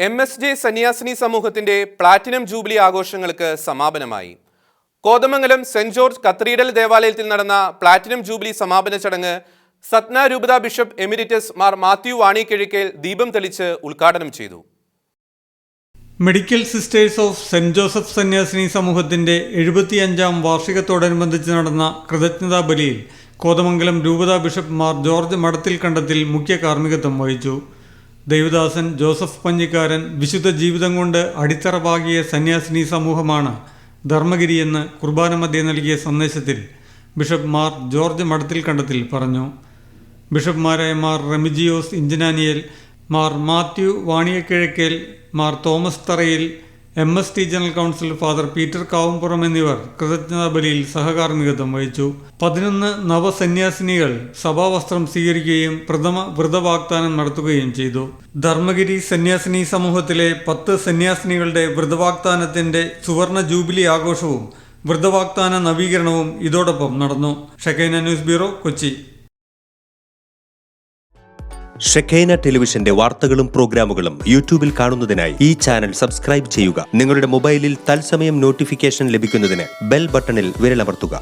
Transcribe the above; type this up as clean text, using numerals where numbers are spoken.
MSJ സന്യാസിനി സമൂഹത്തിന്റെ platinum jubilee ആഘോഷങ്ങൾക്ക് സമാപനമായി. കോതമംഗലം സെന്റ് ജോർജ് കത്തീഡ്രൽ ദേവാലയത്തിൽ നടന്ന പ്ലാറ്റിനം ജൂബിലി സമാപന ചടങ്ങ് സത്ന രൂപത ബിഷപ്പ് എമിരിറ്റസ് മാർ മാത്യു വാണിക്കിഴക്കേൽ ദീപം തെളിച്ച് ഉദ്ഘാടനം ചെയ്തു. Medical sisters of saint Joseph സന്യാസിനി സമൂഹത്തിന്റെ 75ാം വാർഷികത്തോടനുബന്ധിച്ച് നടന്ന കൃതജ്ഞതാ ബലിയിൽ കോതമംഗലം രൂപത ബിഷപ്പ് മാർ ജോർജ് മഠത്തിൽ കണ്ടത്തിൽ മുഖ്യ കാർമ്മികത്വം വഹിച്ചു. ദൈവദാസൻ ജോസഫ് പഞ്ഞിക്കാരൻ വിശുദ്ധ ജീവിതം കൊണ്ട് അടിത്തറ പാകിയ സന്യാസിനി സമൂഹമാണ് ധർമ്മഗിരിയെന്ന് കുർബാന മധ്യേ നൽകിയ സന്ദേശത്തിൽ ബിഷപ്പ് മാർ ജോർജ് മഠത്തിൽ കണ്ടത്തിൽ പറഞ്ഞു. ബിഷപ്പ്മാരായ മാർ റെമിജിയോസ് ഇഞ്ചനാനിയൽ, മാർ മാത്യു വാണിയക്കിഴക്കേൽ, മാർ തോമസ് തറയിൽ, MST general council father Peter Kavumpuram എന്നിവർ കൃതജ്ഞതാ ബലിയിൽ സഹകാർമ്മികത്വം വഹിച്ചു. 11 നവസന്യാസിനികൾ സഭാവസ്ത്രം സ്വീകരിക്കുകയും പ്രഥമ വ്രതവാഗ്ദാനം നടത്തുകയും ചെയ്തു. ധർമ്മഗിരി സന്യാസിനി സമൂഹത്തിലെ 10 സന്യാസിനികളുടെ വ്രതവാഗ്ദാനത്തിന്റെ സുവർണ ജൂബിലി ആഘോഷവും വ്രതവാഗ്ദാന നവീകരണവും ഇതോടൊപ്പം നടന്നു. Shekinah news bureau, Kochi. Shekinah ടെലിവിഷന്റെ വാർത്തകളും പ്രോഗ്രാമുകളും യൂട്യൂബിൽ കാണുന്നതിനായി ഈ ചാനൽ സബ്സ്ക്രൈബ് ചെയ്യുക. നിങ്ങളുടെ മൊബൈലിൽ തത്സമയം നോട്ടിഫിക്കേഷൻ ലഭിക്കുന്നതിന് ബെൽ ബട്ടണിൽ വിരലമർത്തുക.